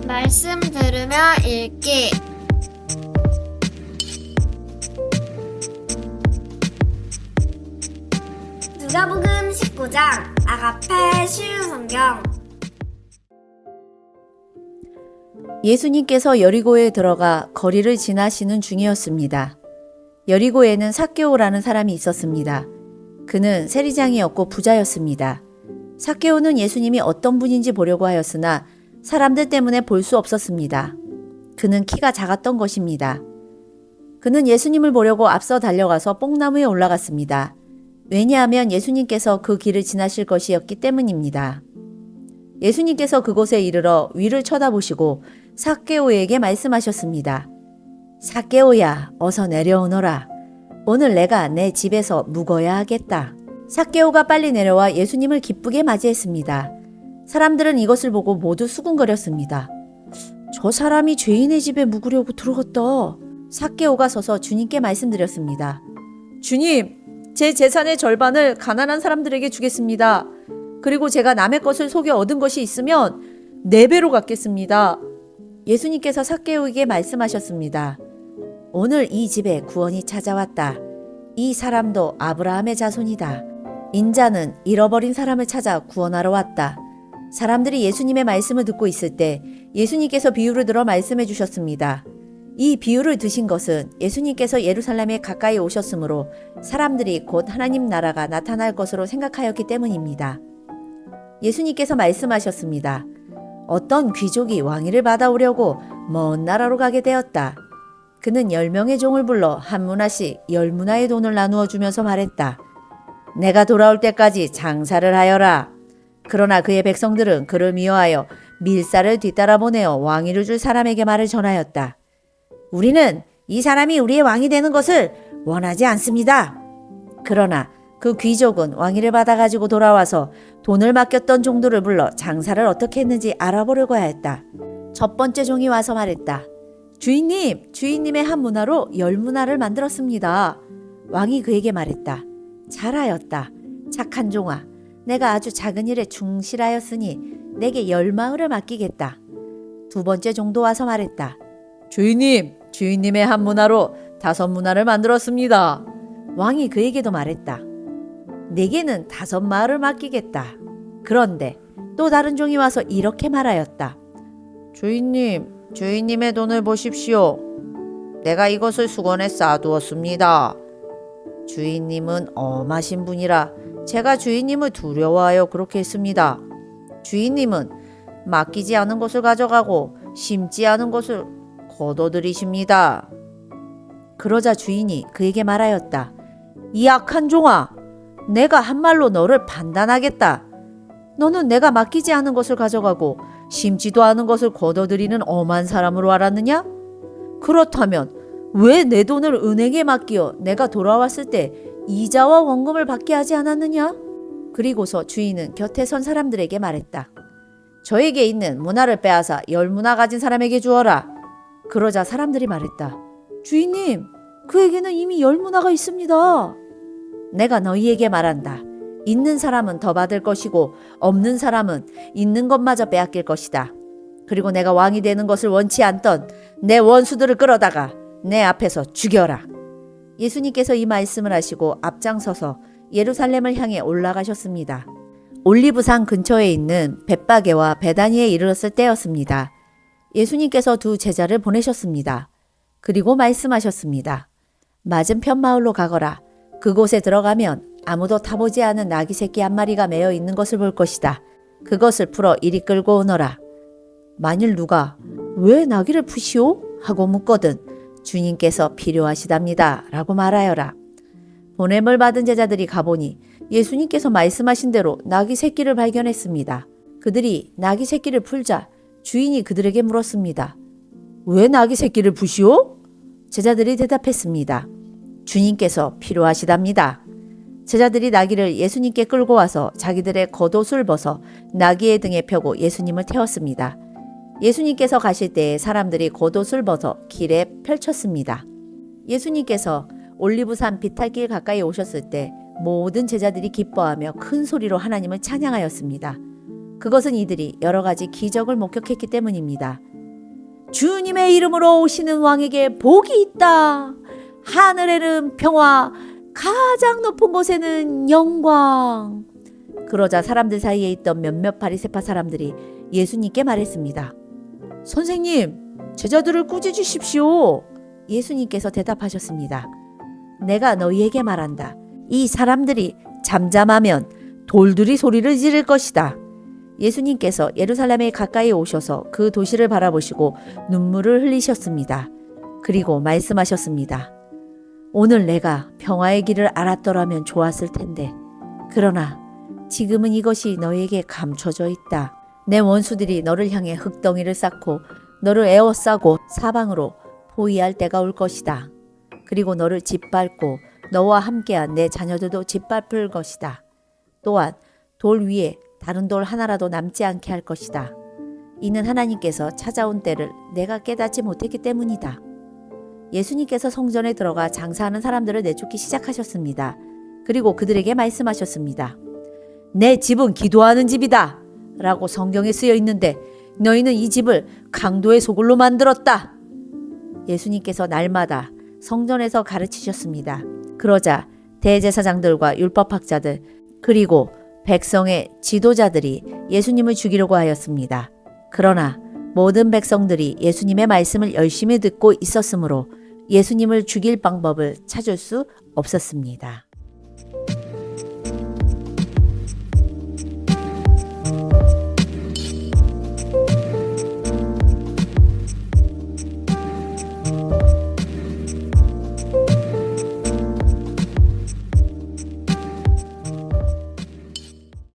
말씀 들으며 읽기. 누가복음 19장 아가페 쉬운 성경. 예수님께서 여리고에 들어가 거리를 지나시는 중이었습니다. 여리고에는 삭개오라는 사람이 있었습니다. 그는 세리장이었고 부자였습니다. 삭개오는 예수님이 어떤 분인지 보려고 하였으나 사람들 때문에 볼 수 없었습니다. 그는 키가 작았던 것입니다. 그는 예수님을 보려고 앞서 달려가서 뽕나무에 올라갔습니다. 왜냐하면 예수님께서 그 길을 지나실 것이었기 때문입니다. 예수님께서 그곳에 이르러 위를 쳐다보시고 삭개오에게 말씀하셨습니다. 삭개오야, 어서 내려오너라. 오늘 내가 내 집에서 묵어야 하겠다. 삭개오가 빨리 내려와 예수님을 기쁘게 맞이했습니다. 사람들은 이것을 보고 모두 수군거렸습니다. 저 사람이 죄인의 집에 묵으려고 들어갔다. 삭개오가 서서 주님께 말씀드렸습니다. 주님, 제 재산의 절반을 가난한 사람들에게 주겠습니다. 그리고 제가 남의 것을 속여 얻은 것이 있으면 4배로 갚겠습니다. 예수님께서 삭개오에게 말씀하셨습니다. 오늘 이 집에 구원이 찾아왔다. 이 사람도 아브라함의 자손이다. 인자는 잃어버린 사람을 찾아 구원하러 왔다. 사람들이 예수님의 말씀을 듣고 있을 때 예수님께서 비유를 들어 말씀해 주셨습니다. 이 비유를 드신 것은 예수님께서 예루살렘에 가까이 오셨으므로 사람들이 곧 하나님 나라가 나타날 것으로 생각하였기 때문입니다. 예수님께서 말씀하셨습니다. 어떤 귀족이 왕위를 받아오려고 먼 나라로 가게 되었다. 그는 10명의 종을 불러 한 문화씩 10문화의 돈을 나누어 주면서 말했다. 내가 돌아올 때까지 장사를 하여라. 그러나 그의 백성들은 그를 미워하여 밀사를 뒤따라 보내어 왕위를 줄 사람에게 말을 전하였다. 우리는 이 사람이 우리의 왕이 되는 것을 원하지 않습니다. 그러나 그 귀족은 왕위를 받아가지고 돌아와서 돈을 맡겼던 종들을 불러 장사를 어떻게 했는지 알아보려고 하였다. 첫 번째 종이 와서 말했다. 주인님, 주인님의 한 문화로 10문화를 만들었습니다. 왕이 그에게 말했다. 잘하였다. 착한 종아, 내가 아주 작은 일에 충실하였으니 내게 10마을을 맡기겠다. 두 번째 종도 와서 말했다. 주인님, 주인님의 한 문화로 5문화를 만들었습니다. 왕이 그에게도 말했다. 내게는 5마을을 맡기겠다. 그런데 또 다른 종이 와서 이렇게 말하였다. 주인님, 주인님의 돈을 보십시오. 내가 이것을 수건에 쌓아두었습니다. 주인님은 엄하신 분이라 제가 주인님을 두려워하여 그렇게 했습니다. 주인님은 맡기지 않은 것을 가져가고 심지 않은 것을 거둬들이십니다. 그러자 주인이 그에게 말하였다. 이 악한 종아, 내가 한 말로 너를 판단하겠다. 너는 내가 맡기지 않은 것을 가져가고 심지도 않은 것을 거둬들이는 엄한 사람으로 알았느냐? 그렇다면 왜 내 돈을 은행에 맡기어 내가 돌아왔을 때 이자와 원금을 받게 하지 않았느냐? 그리고서 주인은 곁에 선 사람들에게 말했다. 저에게 있는 문화를 빼앗아 10문화 가진 사람에게 주어라. 그러자 사람들이 말했다. 주인님, 그에게는 이미 10문화가 있습니다. 내가 너희에게 말한다. 있는 사람은 더 받을 것이고 없는 사람은 있는 것마저 빼앗길 것이다. 그리고 내가 왕이 되는 것을 원치 않던 내 원수들을 끌어다가 내 앞에서 죽여라. 예수님께서 이 말씀을 하시고 앞장서서 예루살렘을 향해 올라가셨습니다. 올리브산 근처에 있는 벳바게와 베다니에 이르렀을 때였습니다. 예수님께서 두 제자를 보내셨습니다. 그리고 말씀하셨습니다. 맞은편 마을로 가거라. 그곳에 들어가면 아무도 타보지 않은 나귀 새끼 한 마리가 매어 있는 것을 볼 것이다. 그것을 풀어 이리 끌고 오너라. 만일 누가 왜 나귀를 푸시오? 하고 묻거든 주님께서 필요하시답니다. 라고 말하여라. 보냄을 받은 제자들이 가보니 예수님께서 말씀하신 대로 나귀 새끼를 발견했습니다. 그들이 나귀 새끼를 풀자 주인이 그들에게 물었습니다. 왜 나귀 새끼를 푸시오? 제자들이 대답했습니다. 주님께서 필요하시답니다. 제자들이 나귀를 예수님께 끌고 와서 자기들의 겉옷을 벗어 나귀의 등에 펴고 예수님을 태웠습니다. 예수님께서 가실 때에 사람들이 겉옷을 벗어 길에 펼쳤습니다. 예수님께서 올리브산 비탈길 가까이 오셨을 때 모든 제자들이 기뻐하며 큰 소리로 하나님을 찬양하였습니다. 그것은 이들이 여러 가지 기적을 목격했기 때문입니다. 주님의 이름으로 오시는 왕에게 복이 있다. 하늘에는 평화, 가장 높은 곳에는 영광. 그러자 사람들 사이에 있던 몇몇 바리새파 사람들이 예수님께 말했습니다. 선생님, 제자들을 꾸짖으십시오. 예수님께서 대답하셨습니다. 내가 너희에게 말한다. 이 사람들이 잠잠하면 돌들이 소리를 지를 것이다. 예수님께서 예루살렘에 가까이 오셔서 그 도시를 바라보시고 눈물을 흘리셨습니다. 그리고 말씀하셨습니다. 오늘 내가 평화의 길을 알았더라면 좋았을 텐데. 그러나 지금은 이것이 너에게 감춰져 있다. 내 원수들이 너를 향해 흙덩이를 쌓고 너를 에워싸고 사방으로 포위할 때가 올 것이다. 그리고 너를 짓밟고 너와 함께한 내 자녀들도 짓밟을 것이다. 또한 돌 위에 다른 돌 하나라도 남지 않게 할 것이다. 이는 하나님께서 찾아온 때를 내가 깨닫지 못했기 때문이다. 예수님께서 성전에 들어가 장사하는 사람들을 내쫓기 시작하셨습니다. 그리고 그들에게 말씀하셨습니다. 내 집은 기도하는 집이다. 라고 성경에 쓰여 있는데 너희는 이 집을 강도의 소굴로 만들었다. 예수님께서 날마다 성전에서 가르치셨습니다. 그러자 대제사장들과 율법학자들 그리고 백성의 지도자들이 예수님을 죽이려고 하였습니다. 그러나 모든 백성들이 예수님의 말씀을 열심히 듣고 있었으므로 예수님을 죽일 방법을 찾을 수 없었습니다.